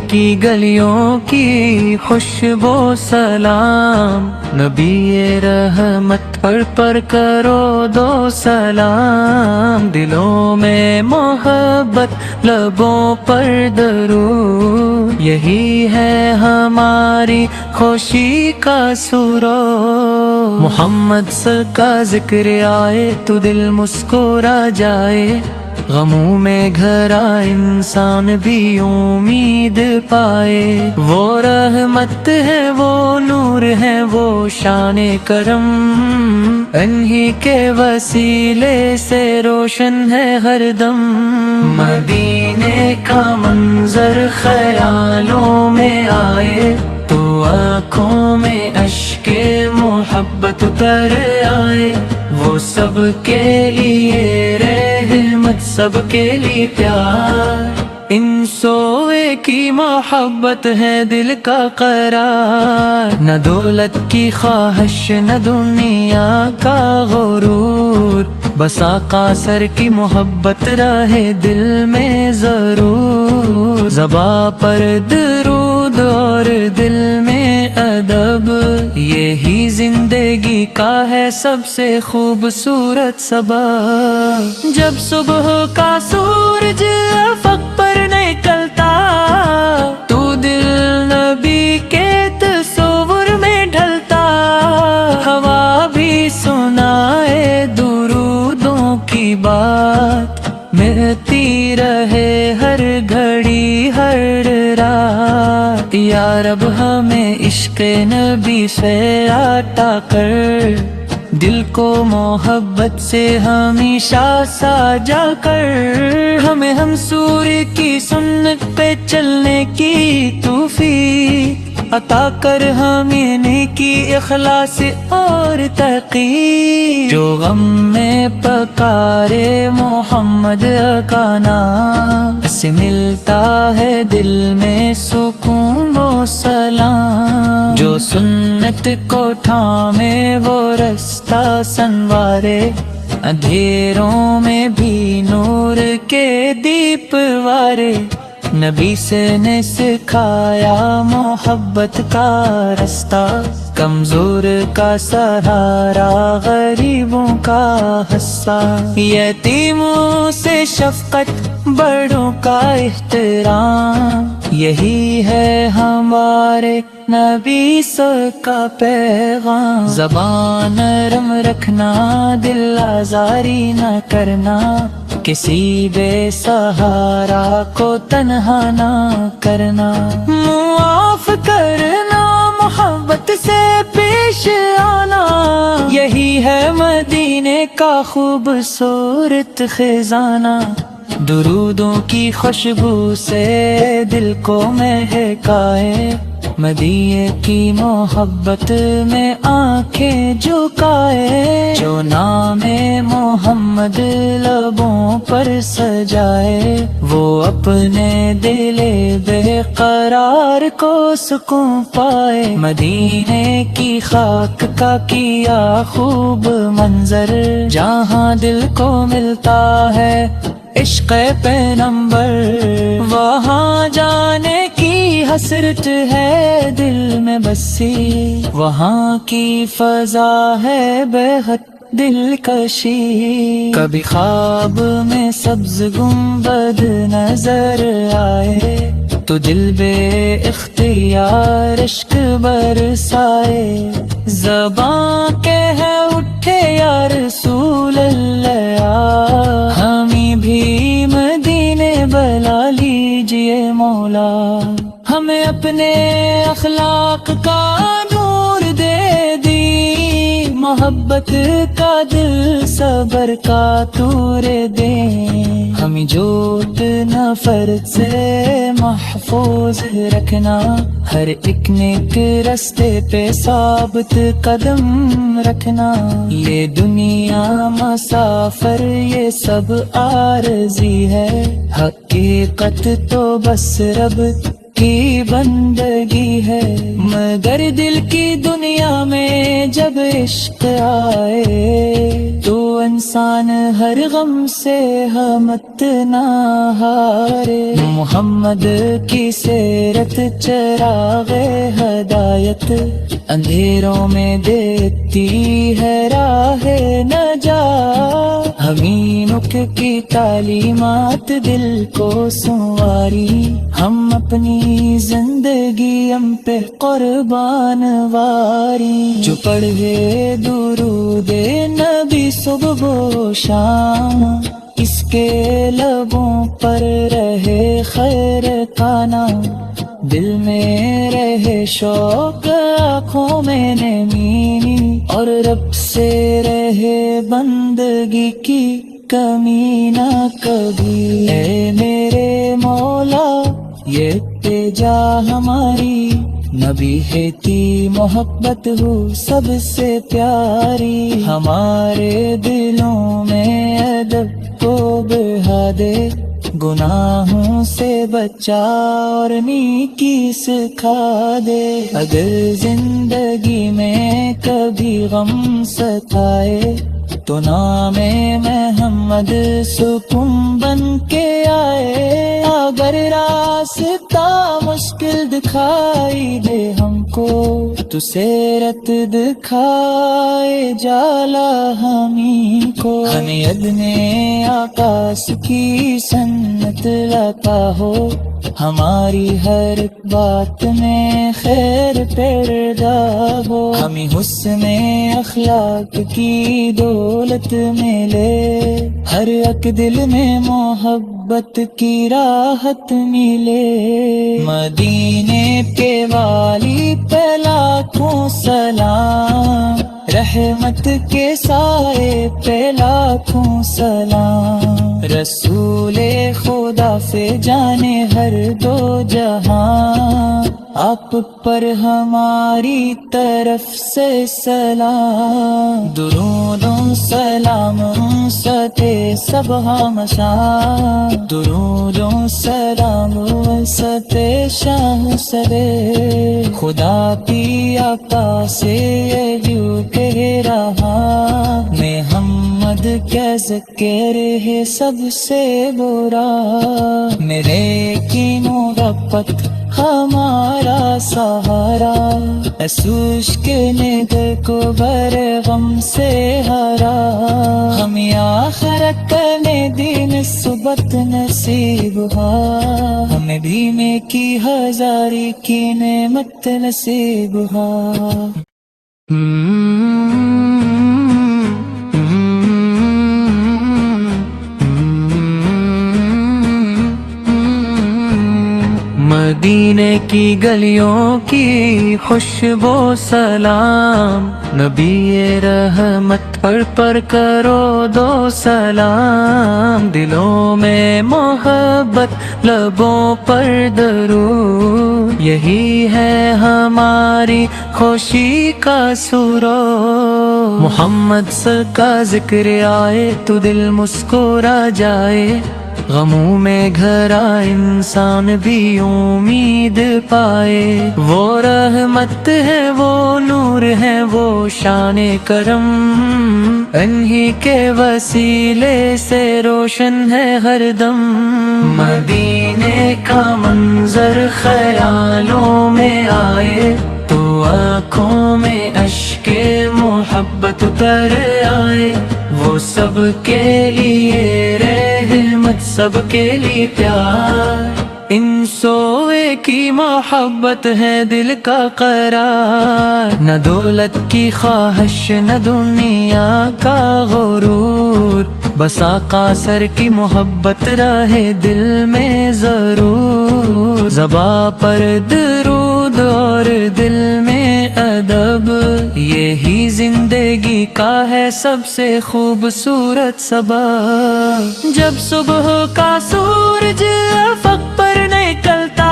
کی گلیوں کی خوشبو سلام، نبی رحمت پر کرو دو سلام، دلوں میں محبت لبوں پر درود، یہی ہے ہماری خوشی کا سرور۔ محمد سر کا ذکر آئے تو دل مسکرا جائے، غموں میں گھرا انسان بھی امید پائے، وہ رحمت ہے وہ نور ہے وہ شان کرم، انہی کے وسیلے سے روشن ہے ہر دم۔ مدینے کا منظر خیالوں میں آئے تو آنکھوں میں اشک محبت اتر آئے، وہ سب کے لیے رحمت سب کے لیے پیار، ان سوئے کی محبت ہے دل کا قرار، نہ دولت کی خواہش نہ دنیا کا غرور، بس آقا سر کی محبت رہے دل میں ضرور، زباں پر درود اور دل میں ادب، یہی زندگی کا ہے سب سے خوبصورت سبب۔ جب صبح کا سورج افق پر نکلتا تو دل نبی کے تصور میں ڈھلتا، ہوا بھی سنائے درودوں کی بات، ملتی رہے ہر گھڑی ہر رات، یا رب ہمیں عشق نبی سے عطا کر، دل کو محبت سے ہمیشہ ساجا کر، ہمیں ہم سور کی سنت پہ چلنے کی توفیق عطا کر، ہمیں نیکی اخلاص اور تقی، جو غم میں پکارے محمد کا نام، اس سے ملتا ہے دل میں سکون و سلام، جو سنت کو تھامے وہ رستہ سنوارے، اندھیروں میں بھی نور کے دیپ وارے، نبی سے نے سکھایا محبت کا رستہ، کمزور کا سہارا غریبوں کا حصہ، یتیموں سے شفقت بڑوں کا احترام، یہی ہے ہمارے نبی کا پیغام، زبان نرم رکھنا دل آزاری نہ کرنا، کسی بے سہارا کو تنہا نہ کرنا، معاف کرنا محبت سے پیش آنا، یہی ہے مدینے کا خوبصورت خزانہ، درودوں کی خوشبو سے دل کو مہکائے، مدینے کی محبت میں آنکھیں جھکائے، جو نام محمد لبوں پر سجائے، وہ اپنے دل بے قرار کو سکون پائے، مدینے کی خاک کا کیا خوب منظر، جہاں دل کو ملتا ہے عشق پیغمبر، وہاں جانے کی حسرت ہے دل میں بسی، وہاں کی فضا ہے بے حد دلکشی، کبھی خواب میں سبز گنبد نظر آئے تو دل بے اختیار اشک برسائے، زباں کہہ اٹھے یا رسول اللہ، ہمیں بھی مدینے بلا لیجئے مولا، ہمیں اپنے اخلاق کا نور دے دی، محبت کا دل صبر کا تور دے، ہمیں جھوٹ نفرت سے محفوظ رکھنا، ہر ایک نیک رستے پہ ثابت قدم رکھنا، یہ دنیا مسافر یہ سب عارضی ہے، حقیقت تو بس رب کی بندگی ہے، مگر دل کی دنیا میں جب عشق آئے تو انسان ہر غم سے ہمت نہ ہارے، محمد کی سیرت چراغ ہدایت، اندھیروں میں دیتی ہے راہ نجات، حمینک کی تعلیمات دل کو سنواری، ہم اپنی زندگی ہم پہ قربان واری، جو پڑھے درود نبی صبح و شام، اس کے لبوں پر رہے خیر کا نام، دل میں رہے شوق آنکھوں میں نمی، اور رب سے رہے بندگی کی کمی نہ کبھی، اے میرے مولا یہ التجا ہماری، نبی ہے تی محبت ہو سب سے پیاری، ہمارے دلوں میں ادب کو بڑھا دے، گناہوں سے بچا اور نیکی سکھا دے، اگر زندگی میں کبھی غم ستائے تو نام محمد سکون بن کے آئے، اگر راستہ مشکل دکھائی دے ہم کو تو سیرت دکھائے جالا ہمیں کو، ہمیں ادنے آکاش کی سنت لتا ہو، ہماری ہر بات میں خیر پیدا ہو، ہمیں حسن اخلاق کی دولت ملے، ہر ایک دل میں محبت کی راحت ملے، مدینے کے والی پہ لاکھوں سلام، رحمت کے سائے پہ لاکھوں سلام، رسول خدا سے جانے ہر دو جہاں، آپ پر ہماری طرف سے سلام، درود و سلام ستے سب ہم شاہ، درود و سلام ستے شاہ سرے، خدا کی عطا سے یوں کہہ رہا، محمد کیا ذکر ہے سب سے برا، میرے کی محبت ہمارا سہارا، اسوش کے نگر کو بر غم سے ہرا، ہمیں آخرت کرنے دین صبت نصیب ہوا، ہمیں بھی میں کی ہزاری کی نعمت نصیب ہوا۔ مدینے کی گلیوں کی خوشبو سلام، نبی رحمت پر کرو دو سلام، دلوں میں محبت لبوں پر درود، یہی ہے ہماری خوشی کا سرور، محمد سر کا ذکر آئے تو دل مسکرا جائے، غموں میں گھرا انسان بھی امید پائے، وہ رحمت ہے وہ نور ہے وہ شان کرم، انہی کے وسیلے سے روشن ہے ہر دم، مدینے کا منظر خیالوں میں آئے تو آنکھوں میں اشک محبت اتر آئے، وہ سب کے لیے رحمت سب کے لیے پیار، ان سوئے کی محبت ہے دل کا قرار، نہ دولت کی خواہش نہ دنیا کا غرور، بس آقا سر کی محبت رہے دل میں ضرور، زباں پر درود اور دل میں ادب، یہی زندگی کا ہے سب سے خوبصورت سبب، جب صبح کا سورج افق پر نکلتا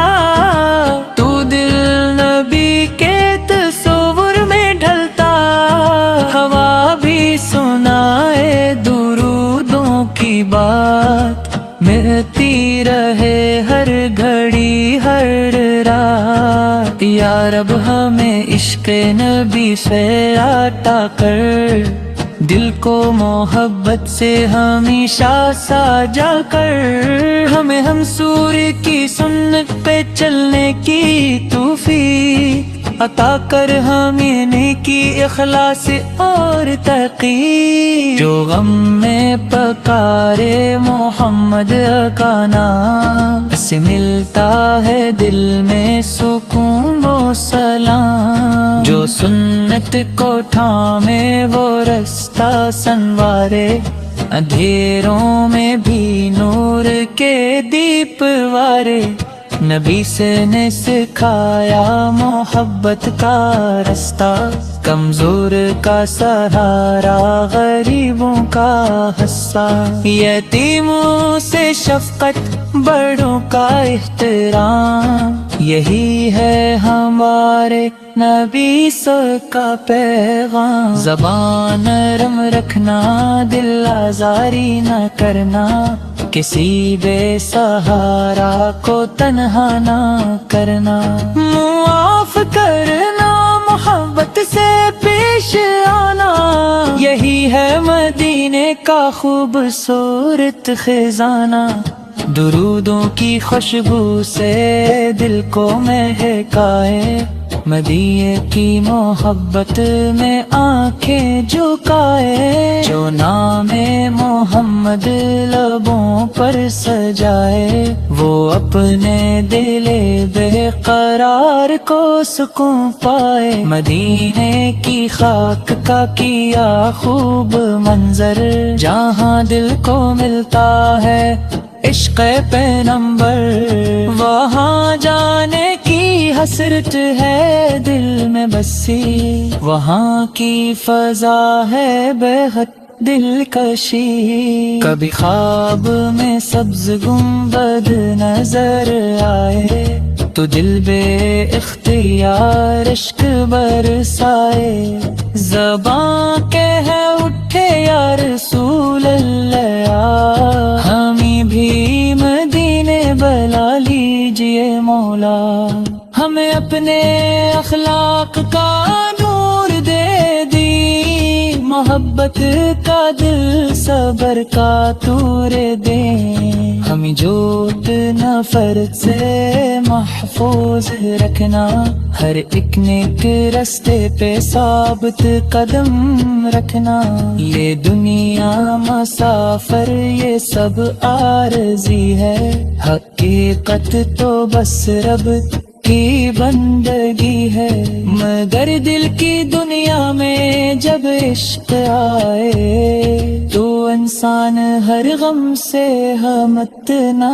تو دل نبی کے تصور میں ڈھلتا، ہوا بھی سنائے درودوں کی بات، ملتی رہے ہر گھڑی ہر رات، یا رب ہمیں عشق نبی سے عطا کر، دل کو محبت سے ہمیشہ ساجا کر، ہمیں ہم سور کی سنت پہ چلنے کی توفیق عطا کر، ہمیں نیکی اخلاص اور تقی، جو غم میں پکارے محمد کا نام، اس سے ملتا ہے دل میں سکون و سلام، جو سنت کو تھامے وہ رستہ سنوارے، اندھیروں میں بھی نور کے دیپ وارے، نبی سے نے سکھایا محبت کا رستہ، کمزور کا سہارا غریبوں کا حصہ، یتیموں سے شفقت بڑوں کا احترام، یہی ہے ہمارے نبی کا پیغام، زبان نرم رکھنا، دل آزاری نہ کرنا، کسی بے سہارا کو تنہا نہ کرنا، معاف کرنا، محبت سے پیش آنا، یہی ہے مدینے کا خوبصورت خزانہ، درودوں کی خوشبو سے دل کو مہکائے، مدینے کی محبت میں آنکھیں جھکائے، جو نام محمد لبوں پر سجائے، وہ اپنے دل بے قرار کو سکون پائے، مدینے کی خاک کا کیا خوب منظر، جہاں دل کو ملتا ہے عشق پیغمبر، وہاں جانے کی حسرت ہے دل میں بسی، وہاں کی فضا ہے بے حد دلکشی، کبھی خواب میں سبز گنبد نظر آئے تو دل بے اختیار عشق برسائے، زباں کہہ اٹھے یا رسول اللہ، ہمیں بھی مدینے بلا لیجئے مولا، ہمیں اپنے اخلاق کا نور دے دی، محبت کا دل صبر کا تور دے، ہمیں جھوٹ نفرت سے محفوظ رکھنا، ہر ایک نیک رستے پہ ثابت قدم رکھنا، یہ دنیا مسافر یہ سب عارضی ہے، حقیقت تو بس رب کی بندگی ہے، مگر دل کی دنیا میں جب عشق آئے تو انسان ہر غم سے ہمت نہ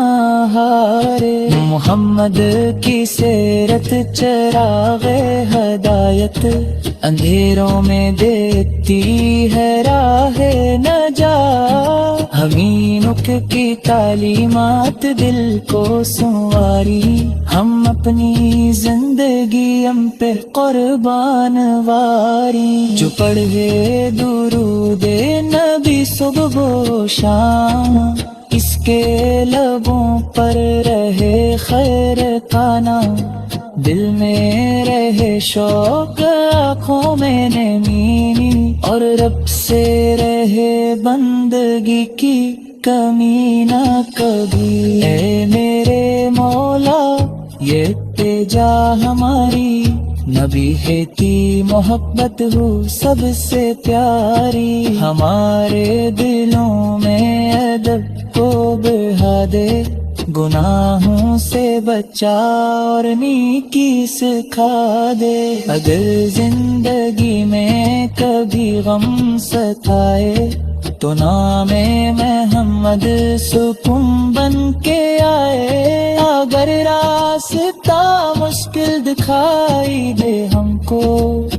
ہارے، محمد کی سیرت چراغ ہدایت، اندھیروں میں دیتی ہے راہ نجات، حمینک کی تعلیمات دل کو سنواری، ہم اپنی زندگی ہم پہ قربان واری، جو پڑھے درود نبی صبح و شام، اس کے لبوں پر رہے خیر کا نام، دل میں رہے شوق، آنکھوں میں نمی، اور رب سے رہے بندگی کی کمی نہ کبھی، اے میرے مولا یہ تیجا ہماری، نبی ہے کی محبت ہو سب سے پیاری، ہمارے دلوں میں ادب کو بڑھا دے، گناہوں سے بچا اور نیکی سکھا دے، اگر زندگی میں کبھی غم ستائے تو نام محمد سکون بن کے آئے، اگر راستہ مشکل دکھائی دے ہم کو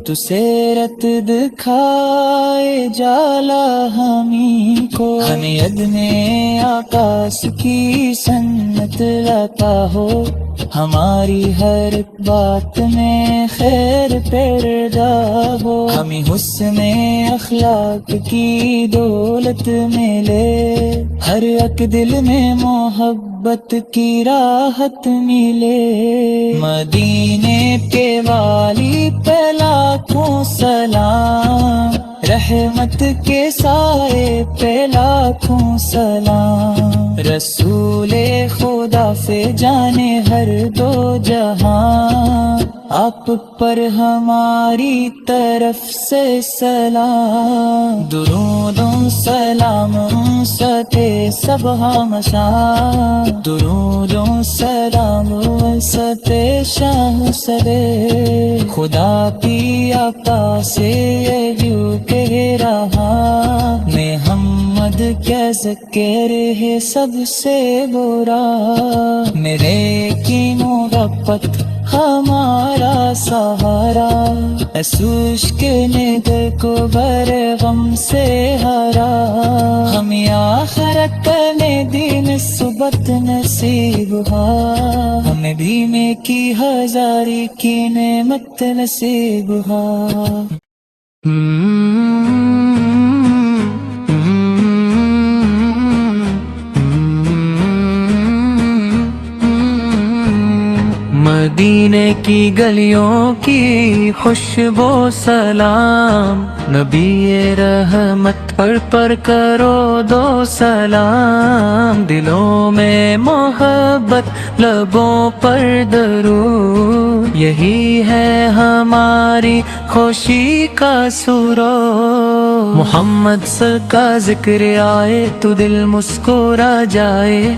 تو سیرت دکھائے جالا ہمیں کو، ہمیں ادن آکاش کی سنت عطا ہو، ہماری ہر بات میں خیر پیدا ہو، ہمیں حسن اخلاق کی دولت ملے، ہر ایک دل میں محبت کی راحت ملے، مدینے کے والی پہ لاکھوں سلام، رحمت کے سائے پہ لاکھوں سلام، رسول خدا سے جانے ہر دو جہاں، آپ پر ہماری طرف سے سلام، درود و سلام ستے سب ہم شاہ، درود و سلام ستے شاہ سرے، خدا کی عطا سے یوں کہہ رہا، محمد کیا ذکر ہے سب سے برا، میرے کی محبت ہمارا سہارا، اسوش کے ندر کو بر غم سے ہرا، ہمیں آخرت میں دین صبت نصیب ہوا، ہمیں بھی میں کی ہزاری کی نعمت نصیب ہوا۔ مدینے کی گلیوں کی خوشبو سلام، نبی رحمت پر کرو دو سلام، دلوں میں محبت لبوں پر درود، یہی ہے ہماری خوشی کا سرور، محمد سر کا ذکر آئے تو دل مسکرا جائے،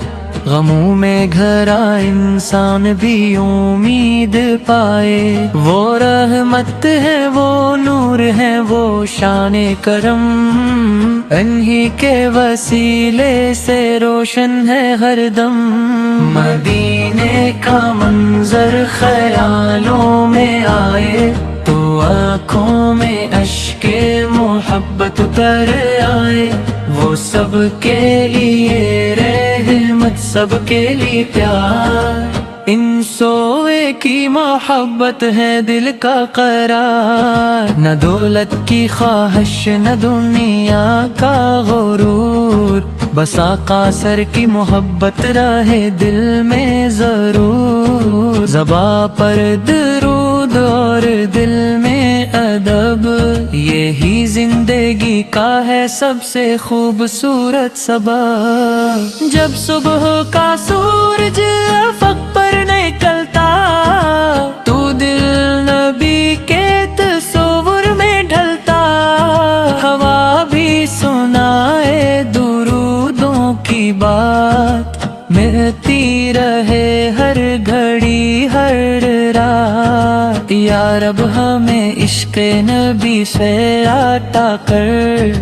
غموں میں گھرا انسان بھی امید پائے، وہ رحمت ہے وہ نور ہے وہ شان کرم، انہی کے وسیلے سے روشن ہے ہر دم، مدینے کا منظر خیالوں میں آئے تو آنکھوں میں اشک محبت اتر آئے، وہ سب کے لیے رحمت سب کے لیے پیار، ان سوئے کی محبت ہے دل کا قرار، نہ دولت کی خواہش نہ دنیا کا غرور، بس آقا سر کی محبت رہے دل میں ضرور، زباں پر درود اور دل میں ادب، یہی زندگی کا ہے سب سے خوبصورت سبب، جب صبح کا سورج افق پر نکلتا تو دل نبی کے تصور میں ڈھلتا، ہوا بھی سنائے درودوں کی بات، ملتی رہے ہر گھڑی ہر رات، یا رب ہمیں عشق نبی سے عطا کر،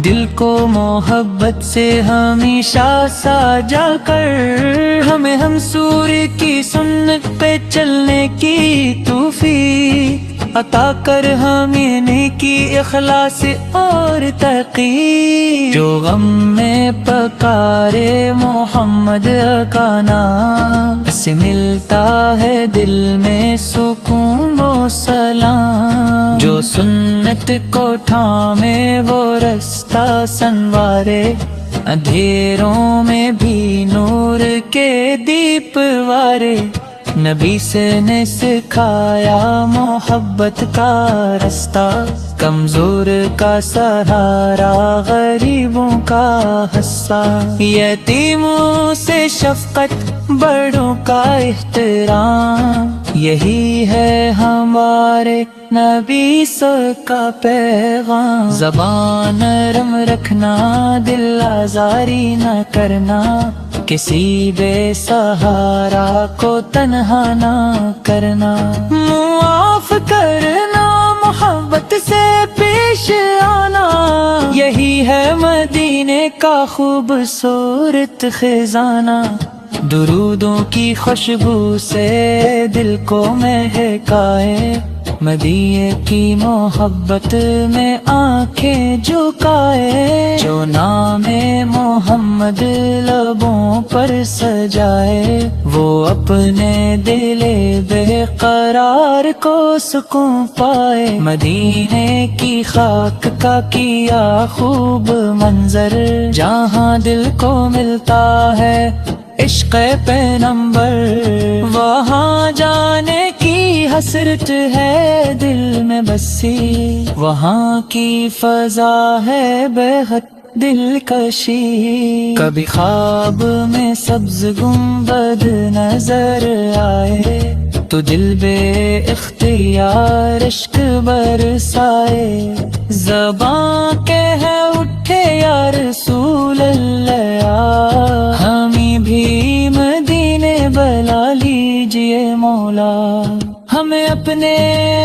دل کو محبت سے ہمیشہ ساجا کر، ہمیں ہم سور کی سنت پہ چلنے کی توفیق عطا کر، ہمیں نیکی اخلاص اور تقی، جو غم میں پکارے محمد کا نام، اس سے ملتا ہے دل میں سکون و سلام، جو سنت کو تھامے وہ رستہ سنوارے، اندھیروں میں بھی نور کے دیپ وارے، نبی سے نے سکھایا محبت کا رستہ، کمزور کا سہارا غریبوں کا حصہ، یتیموں سے شفقت بڑوں کا احترام، یہی ہے ہمارے نبی سر کا پیغام، زبان نرم رکھنا دل آزاری نہ کرنا، کسی بے سہارا کو تنہا نہ کرنا، معاف کرنا محبت سے پیش آنا، یہی ہے مدینے کا خوبصورت خزانہ، درودوں کی خوشبو سے دل کو مہکائے، مدینے کی محبت میں آنکھیں جھکائے، جو نام محمد لبوں پر سجائے، وہ اپنے دل بے قرار کو سکون پائے، مدینے کی خاک کا کیا خوب منظر، جہاں دل کو ملتا ہے عشق پیغمبر، وہاں جانے کی حسرت ہے دل میں بسی، وہاں کی فضا ہے بے حد دلکشی۔ کبھی خواب میں سبز گنبد نظر آئے تو دل بے اختیار اشک برسائے، زباں کہہ اٹھے یا رسول اللہ، ہمیں بھی مدینے بلا لیجئے مولا، ہمیں اپنے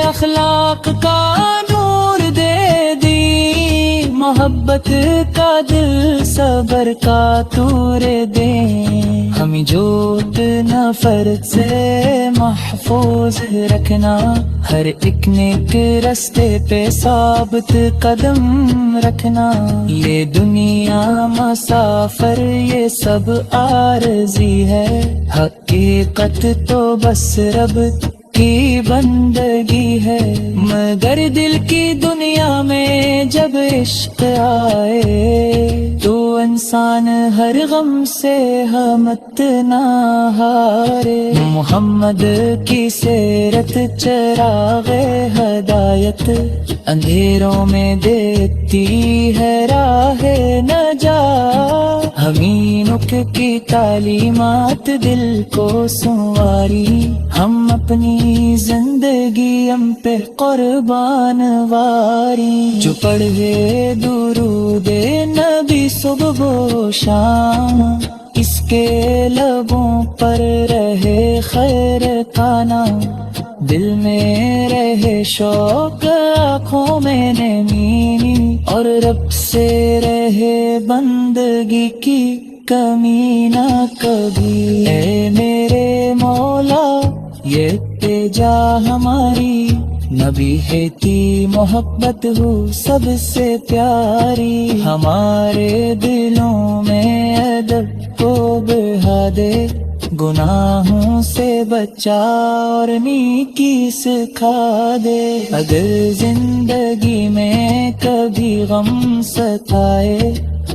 اخلاق کا نور دے دی، محبت کا دل صبر کا تور دیں، ہمیں جھوٹ نفرت سے محفوظ رکھنا، ہر ایک نیک رستے پہ ثابت قدم رکھنا، یہ دنیا مسافر یہ سب عارضی ہے، حقیقت تو بس رب کی بندگی ہے، مگر دل کی دنیا میں جب عشق آئے تو انسان ہر غم سے ہمت نہ ہارے، محمد کی سیرت چراغ ہدایت، اندھیروں میں دیتی ہے راہ نجات، امینک کی تعلیمات دل کو سنواری، ہم اپنی زندگی ہم پہ قربان واری، جو پڑھے درود نبی صبح و شام، اس کے لبوں پر رہے خیر کا نام، دل میں رہے شوق آنکھوں میں نمی، اور رب سے رہے بندگی کی کمی نہ کبھی، اے میرے مولا یہ التجا ہماری، نبی ہے کی محبت ہو سب سے پیاری، ہمارے دلوں میں ادب کو بڑھا دے، گناہوں سے بچا اور نیکی سکھا دے، اگر زندگی میں کبھی غم ستائے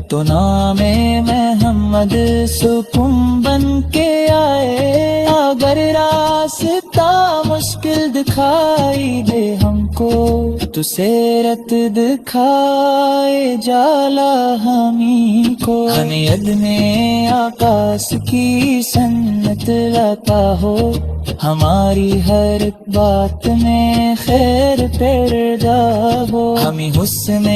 تو نام محمد سکون بن کے آئے، اگر راستہ مشکل دکھائی دے ہم کو تو سیرت دکھائے جالا ہمیں کو، ہمیں عدم آقاس کی سنت عطا ہو، ہماری ہر بات میں خیر پیدا ہو، ہمیں حسن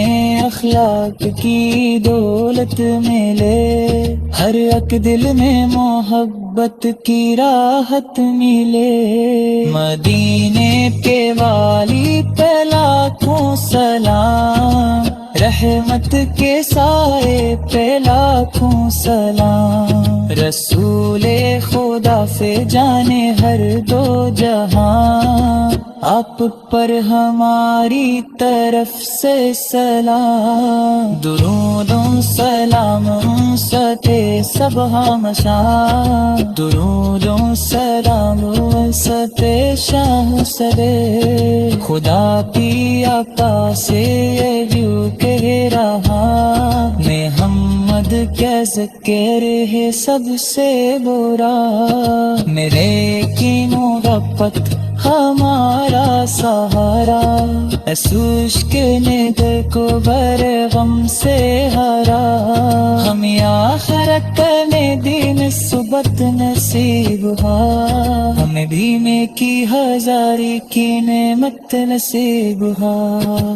اخلاق کی دولت ملے، ہر ایک دل میں محبت کی راحت ملے، مدینے کے والی پہ لاکھوں سلام، رحمت کے سائے پہ لاکھوں سلام، رسول خدا سے جانے ہر دو جہاں، آپ پر ہماری طرف سے سلام، درود و سلام ستے سب ہم شاہ، درود و سلام ستے شاہ سرے، خدا کی عطا سے یوں کہہ رہا، محمد کیا ذکر ہے سب سے برا، میرے کی محبت ہمارا سہارا، اشک نے دل کو بر غم سے ہرا، ہمیں آخرت میں دین صبت نصیب ہوا، ہمیں بھی میں کی ہزاری کی نعمت نصیب ہوا۔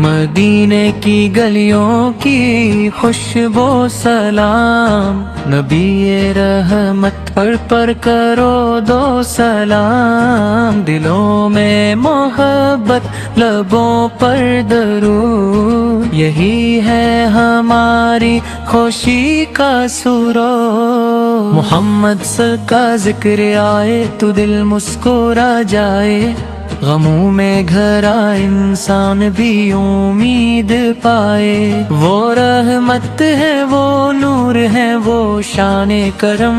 مدینے کی گلیوں کی خوشبو سلام، نبی رحمت پر کرو دو سلام، دلوں میں محبت لبوں پر درود، یہی ہے ہماری خوشی کا سرور، محمد سر کا ذکر آئے تو دل مسکرا جائے، غموں میں گھرا انسان بھی امید پائے، وہ رحمت ہے وہ نور ہے وہ شان کرم،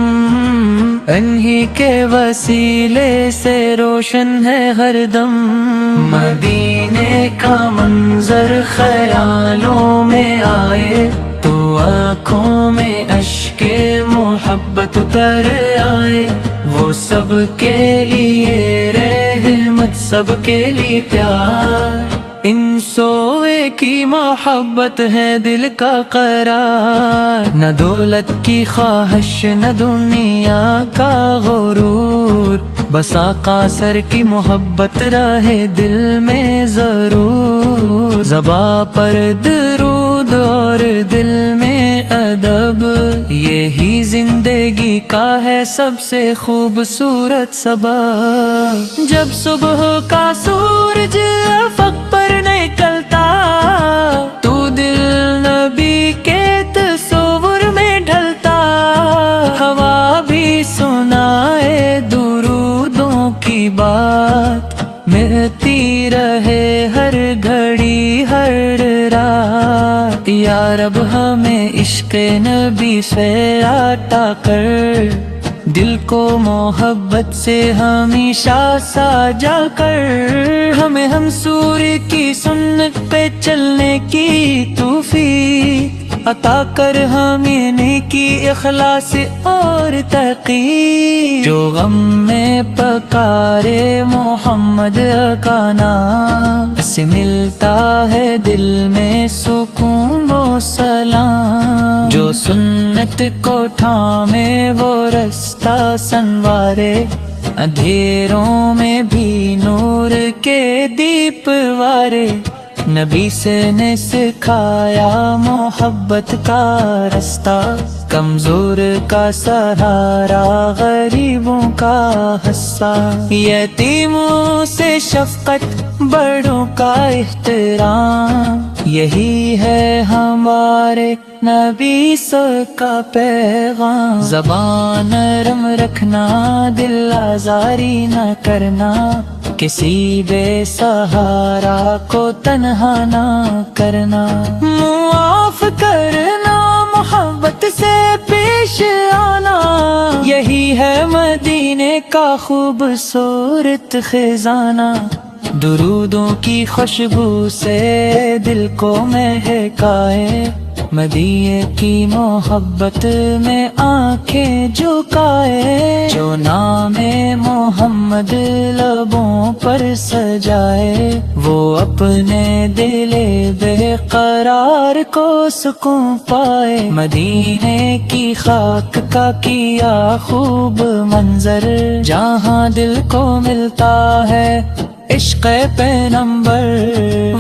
انہی کے وسیلے سے روشن ہے ہر دم۔ مدینے کا منظر خیالوں میں آئے تو آنکھوں میں اشک محبت اتر آئے، وہ سب کے لیے رحمت، سب کے لیے پیار، ان سوئے کی محبت ہے دل کا قرار، نہ دولت کی خواہش نہ دنیا کا غرور، بس آقا سر کی محبت رہے دل میں ضرور، زباں پر درود اور دل میں ادب، یہی زندگی کا ہے سب سے خوبصورت سبب۔ جب صبح کا سورج افق پر نکلتا تو دل نبی کے تصور میں ڈھلتا، ہوا بھی سنائے درودوں کی بات، ملتی رہے ہر گھڑی ہر رات، یا رب ہمیں عشق نبی سے عطا کر، دل کو محبت سے ہمیشہ ساجا کر، ہمیں ہم سور کی سنت پہ چلنے کی توفیق عطا کر، ہمیں نیکی اخلاص اور تقی، جو غم میں پکارے محمد کا نام، سے ملتا ہے دل میں سکون و سلام، جو سنت کو تھامے وہ رستہ سنوارے، اندھیروں میں بھی نور کے دیپ وارے، نبی سے نے سکھایا محبت کا رستہ، کمزور کا سہارا غریبوں کا حصہ، یتیموں سے شفقت بڑوں کا احترام، یہی ہے ہمارے نبی کا پیغام، زبان نرم رکھنا دل آزاری نہ کرنا، کسی بے سہارا کو تنہا نہ کرنا، معاف کرنا محبت سے پیش آنا، یہی ہے مدینے کا خوبصورت خزانہ، درودوں کی خوشبو سے دل کو مہکائے، مدینے کی محبت میں آنکھیں جھکائے، جو نام محمد لبوں پر سجائے، وہ اپنے دل بے قرار کو سکون پائے، مدینے کی خاک کا کیا خوب منظر، جہاں دل کو ملتا ہے عشق پیغمبر،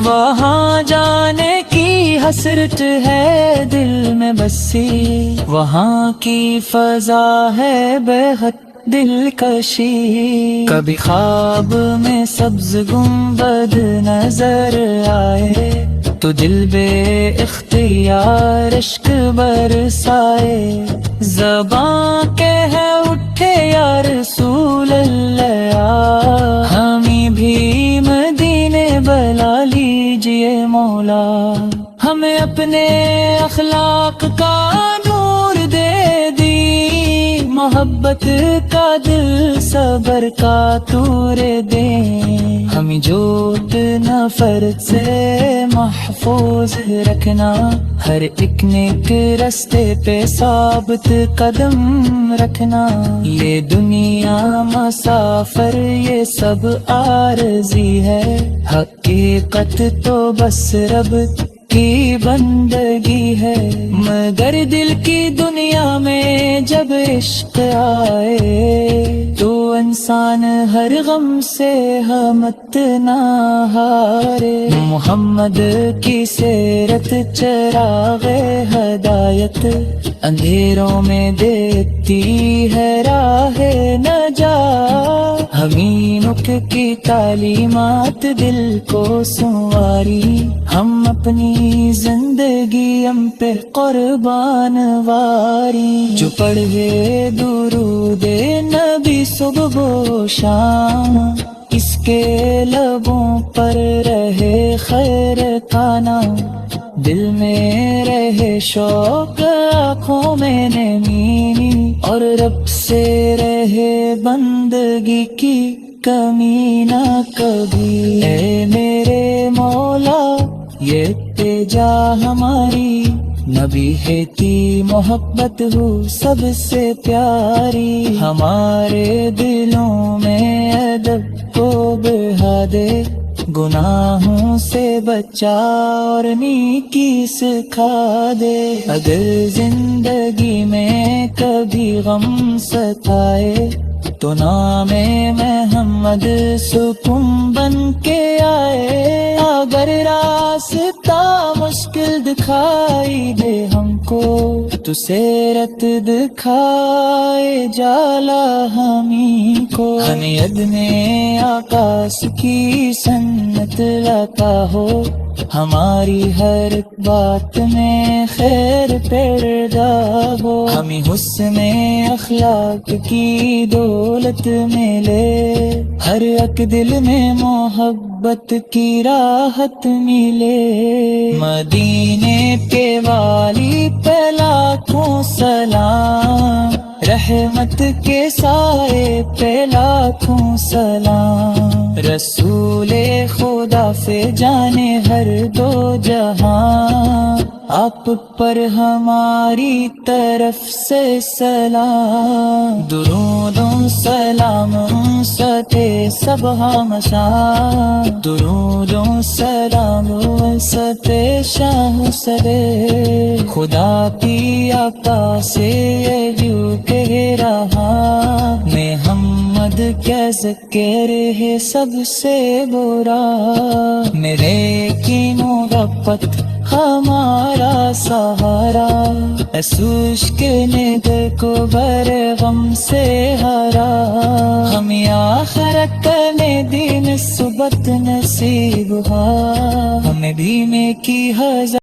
وہاں جانے کی حسرت ہے دل میں بسی، وہاں کی فضا ہے بے حد دلکشی، کبھی خواب میں سبز گنبد نظر آئے تو دل بے اختیار اشک برسائے، زباں کہہ اٹھے یا رسول اللہ، ہمیں بھی مدینے بلا لیجئے مولا، ہمیں اپنے اخلاق کا نور دے دی، محبت کا دل صبر کا تور دے، ہمیں جھوٹ نفرت سے محفوظ رکھنا، ہر ایک نیک رستے پہ ثابت قدم رکھنا، یہ دنیا مسافر یہ سب عارضی ہے، حقیقت تو بس رب کی بندگی ہے، مگر دل کی دنیا میں جب عشق آئے تو انسان ہر غم سے ہمت نہ ہارے، محمد کی سیرت چراغ ہدایت، اندھیروں میں دیتی ہے راہ نجات، حمینک کی تعلیمات دل کو سنواری، ہم اپنی زندگی ہم پہ قربان واری، جو پڑھے درود نبی صبح و شام، اس کے لبوں پر رہے خیر کا نام، دل میں رہے شوق آنکھوں میں نمی اور رب سے رہے بندگی کی کمی نہ کبھی اے میرے مولا یہ التجا ہماری نبی ہے کی محبت ہو سب سے پیاری ہمارے دلوں میں ادب کو بڑھا دے گناہوں سے بچا اور نیکی سکھا دے اگر زندگی میں کبھی غم ستائے تو نام محمد سکون بن کے آئے اگر راستہ مشکل دکھائی دے ہم کو تو سیرت دکھائے جالا ہمیں کو ہمیں عدم آقاس کی سنت لتا ہو ہماری ہر بات میں خیر پیدا ہو ہمیں حسن اخلاق کی دولت ملے ہر ایک دل میں محبت کی راحت ملے مدینے کے والی پہ لاکھوں سلام رحمت کے سائے پہ لاکھوں سلام رسول خدا سے جانے ہر دو جہاں آپ پر ہماری طرف سے سلام درود و سلام ستے سب ہمشاں درود و سلام ستے شاہ سرے خدا کی عطا سے یوں کہہ رہا محمد کیا ذکر ہے سب سے برا میرے کی محبت ہمارا سہارا اشک نے کو بر غم سے ہرا ہمیں آخرت میں دین صبت نصیب ہوا ہمیں بھی میں کی